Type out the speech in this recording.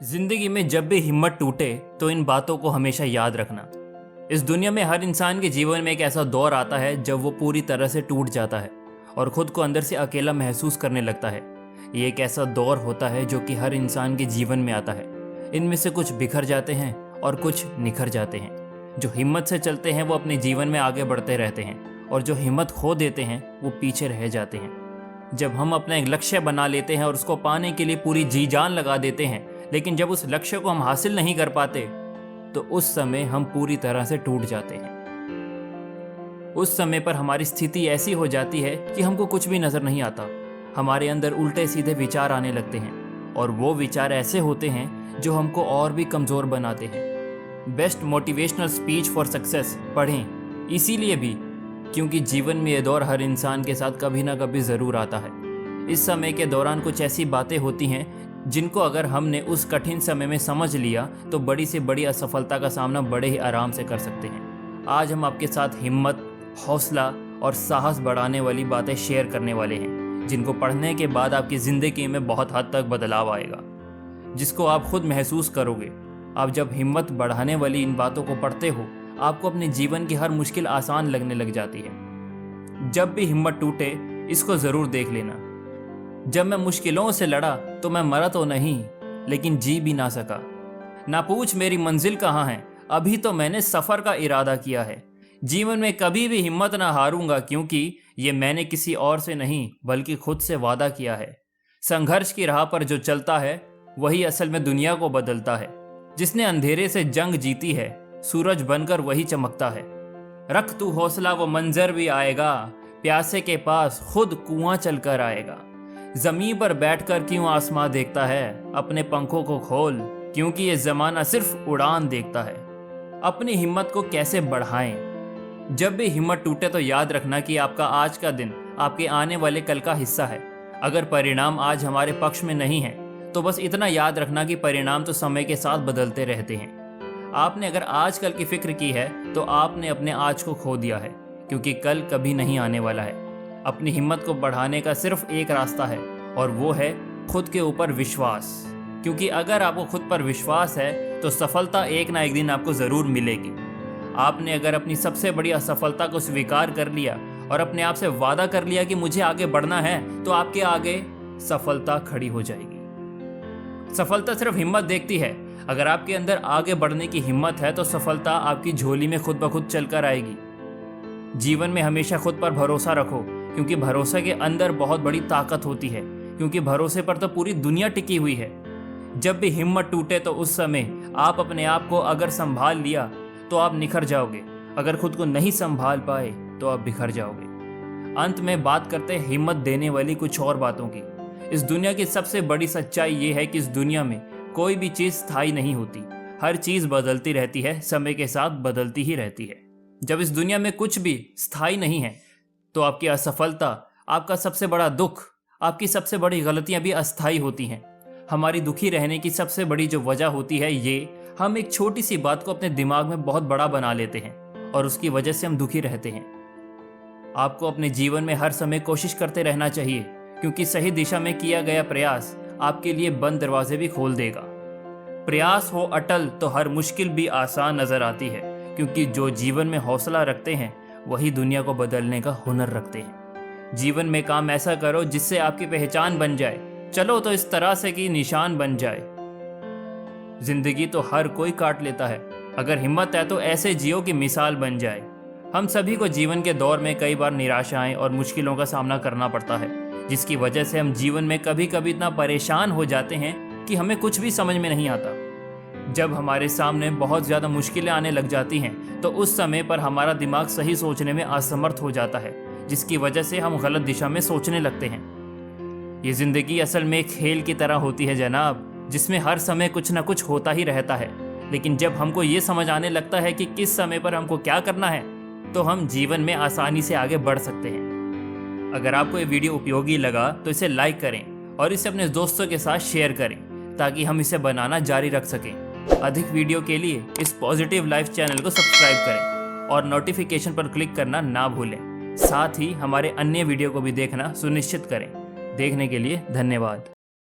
जिंदगी में जब भी हिम्मत टूटे तो इन बातों को हमेशा याद रखना। इस दुनिया में हर इंसान के जीवन में एक ऐसा दौर आता है जब वो पूरी तरह से टूट जाता है और खुद को अंदर से अकेला महसूस करने लगता है। ये एक ऐसा दौर होता है जो कि हर इंसान के जीवन में आता है। इनमें से कुछ बिखर जाते हैं और कुछ निखर जाते हैं। जो हिम्मत से चलते हैं वो अपने जीवन में आगे बढ़ते रहते हैं और जो हिम्मत खो देते हैं वो पीछे रह जाते हैं। जब हम अपना एक लक्ष्य बना लेते हैं और उसको पाने के लिए पूरी जी जान लगा देते हैं, लेकिन जब उस लक्ष्य को हम हासिल नहीं कर पाते तो उस समय हम पूरी तरह से टूट जाते हैं। उस समय पर हमारी स्थिति ऐसी हो जाती है कि हमको कुछ भी नजर नहीं आता। हमारे अंदर उल्टे सीधे विचार आने लगते हैं और वो विचार ऐसे होते हैं जो हमको और भी कमजोर बनाते हैं। Best motivational speech for success पढ़ें, इसीलिए भी क्योंकि जीवन में ये दौर हर इंसान के साथ कभी ना कभी ज़रूर आता है। इस समय के दौरान कुछ ऐसी बातें होती हैं जिनको अगर हमने उस कठिन समय में समझ लिया तो बड़ी से बड़ी असफलता का सामना बड़े ही आराम से कर सकते हैं। आज हम आपके साथ हिम्मत, हौसला और साहस बढ़ाने वाली बातें शेयर करने वाले हैं, जिनको पढ़ने के बाद आपकी ज़िंदगी में बहुत हद तक बदलाव आएगा, जिसको आप खुद महसूस करोगे। आप जब हिम्मत बढ़ाने वाली इन बातों को पढ़ते हो, आपको अपने जीवन की हर मुश्किल आसान लगने लग जाती है। जब भी हिम्मत टूटे, इसको ज़रूर देख लेना। जब मैं मुश्किलों से लड़ा तो मैं मरा तो नहीं, लेकिन जी भी ना सका। ना पूछ मेरी मंजिल कहाँ है, अभी तो मैंने सफ़र का इरादा किया है। जीवन में कभी भी हिम्मत ना हारूंगा, क्योंकि ये मैंने किसी और से नहीं बल्कि खुद से वादा किया है। संघर्ष की राह पर जो चलता है वही असल में दुनिया को बदलता है। जिसने अंधेरे से जंग जीती है, सूरज बनकर वही चमकता है। रख तू हौसला, वो मंजर भी आएगा, प्यासे के पास खुद कुआं चलकर आएगा। जमीन पर बैठकर क्यों आसमां देखता है, अपने पंखों को खोल, क्योंकि ये जमाना सिर्फ उड़ान देखता है। अपनी हिम्मत को कैसे बढ़ाएं? जब भी हिम्मत टूटे तो याद रखना कि आपका आज का दिन आपके आने वाले कल का हिस्सा है। अगर परिणाम आज हमारे पक्ष में नहीं है तो बस इतना याद रखना कि परिणाम तो समय के साथ बदलते रहते हैं। आपने अगर आज कल की फिक्र की है तो आपने अपने आज को खो दिया है, क्योंकि कल कभी नहीं आने वाला है। अपनी हिम्मत को बढ़ाने का सिर्फ एक रास्ता है और वो है खुद के ऊपर विश्वास, क्योंकि अगर आपको खुद पर विश्वास है तो सफलता एक ना एक दिन आपको ज़रूर मिलेगी। आपने अगर अपनी सबसे बड़ी असफलता को स्वीकार कर लिया और अपने आप से वादा कर लिया कि मुझे आगे बढ़ना है, तो आपके आगे सफलता खड़ी हो जाएगी। सफलता सिर्फ हिम्मत देखती है। अगर आपके अंदर आगे बढ़ने की हिम्मत है तो सफलता आपकी झोली में खुद ब खुद चलकर आएगी। जीवन में हमेशा खुद पर भरोसा रखो, क्योंकि भरोसे के अंदर बहुत बड़ी ताकत होती है, क्योंकि भरोसे पर तो पूरी दुनिया टिकी हुई है। जब भी हिम्मत टूटे तो उस समय आप अपने आप को अगर संभाल लिया तो आप निखर जाओगे, अगर खुद को नहीं संभाल पाए तो आप बिखर जाओगे। अंत में बात करते हैं हिम्मत देने वाली कुछ और बातों की। इस दुनिया की सबसे बड़ी सच्चाई ये है कि इस दुनिया में कोई भी चीज़ स्थायी नहीं होती। हर चीज़ बदलती रहती है, समय के साथ बदलती ही रहती है। जब इस दुनिया में कुछ भी स्थायी नहीं है तो आपकी असफलता, आपका सबसे बड़ा दुख, आपकी सबसे बड़ी गलतियां भी अस्थायी होती हैं। हमारी दुखी रहने की सबसे बड़ी जो वजह होती है ये, हम एक छोटी सी बात को अपने दिमाग में बहुत बड़ा बना लेते हैं और उसकी वजह से हम दुखी रहते हैं। आपको अपने जीवन में हर समय कोशिश करते रहना चाहिए, क्योंकि सही दिशा में किया गया प्रयास आपके लिए बंद दरवाजे भी खोल देगा। प्रयास हो अटल तो हर मुश्किल भी आसान नजर आती है, क्योंकि जो जीवन में हौसला रखते हैं वही दुनिया को बदलने का हुनर रखते हैं। जीवन में काम ऐसा करो जिससे आपकी पहचान बन जाए। चलो तो इस तरह से कि निशान बन जाए। जिंदगी तो हर कोई काट लेता है, अगर हिम्मत है तो ऐसे जियो कि मिसाल बन जाए। हम सभी को जीवन के दौर में कई बार निराशाएं और मुश्किलों का सामना करना पड़ता है, जिसकी वजह से हम जीवन में कभी कभी इतना परेशान हो जाते हैं कि हमें कुछ भी समझ में नहीं आता। जब हमारे सामने बहुत ज़्यादा मुश्किलें आने लग जाती हैं तो उस समय पर हमारा दिमाग सही सोचने में असमर्थ हो जाता है, जिसकी वजह से हम गलत दिशा में सोचने लगते हैं। ये ज़िंदगी असल में एक खेल की तरह होती है जनाब, जिसमें हर समय कुछ ना कुछ होता ही रहता है। लेकिन जब हमको ये समझ आने लगता है कि किस समय पर हमको क्या करना है, तो हम जीवन में आसानी से आगे बढ़ सकते हैं। अगर आपको ये वीडियो उपयोगी लगा तो इसे लाइक करें और इसे अपने दोस्तों के साथ शेयर करें, ताकि हम इसे बनाना जारी रख सकें। अधिक वीडियो के लिए इस पॉजिटिव लाइफ चैनल को सब्सक्राइब करें और नोटिफिकेशन पर क्लिक करना ना भूलें। साथ ही हमारे अन्य वीडियो को भी देखना सुनिश्चित करें। देखने के लिए धन्यवाद।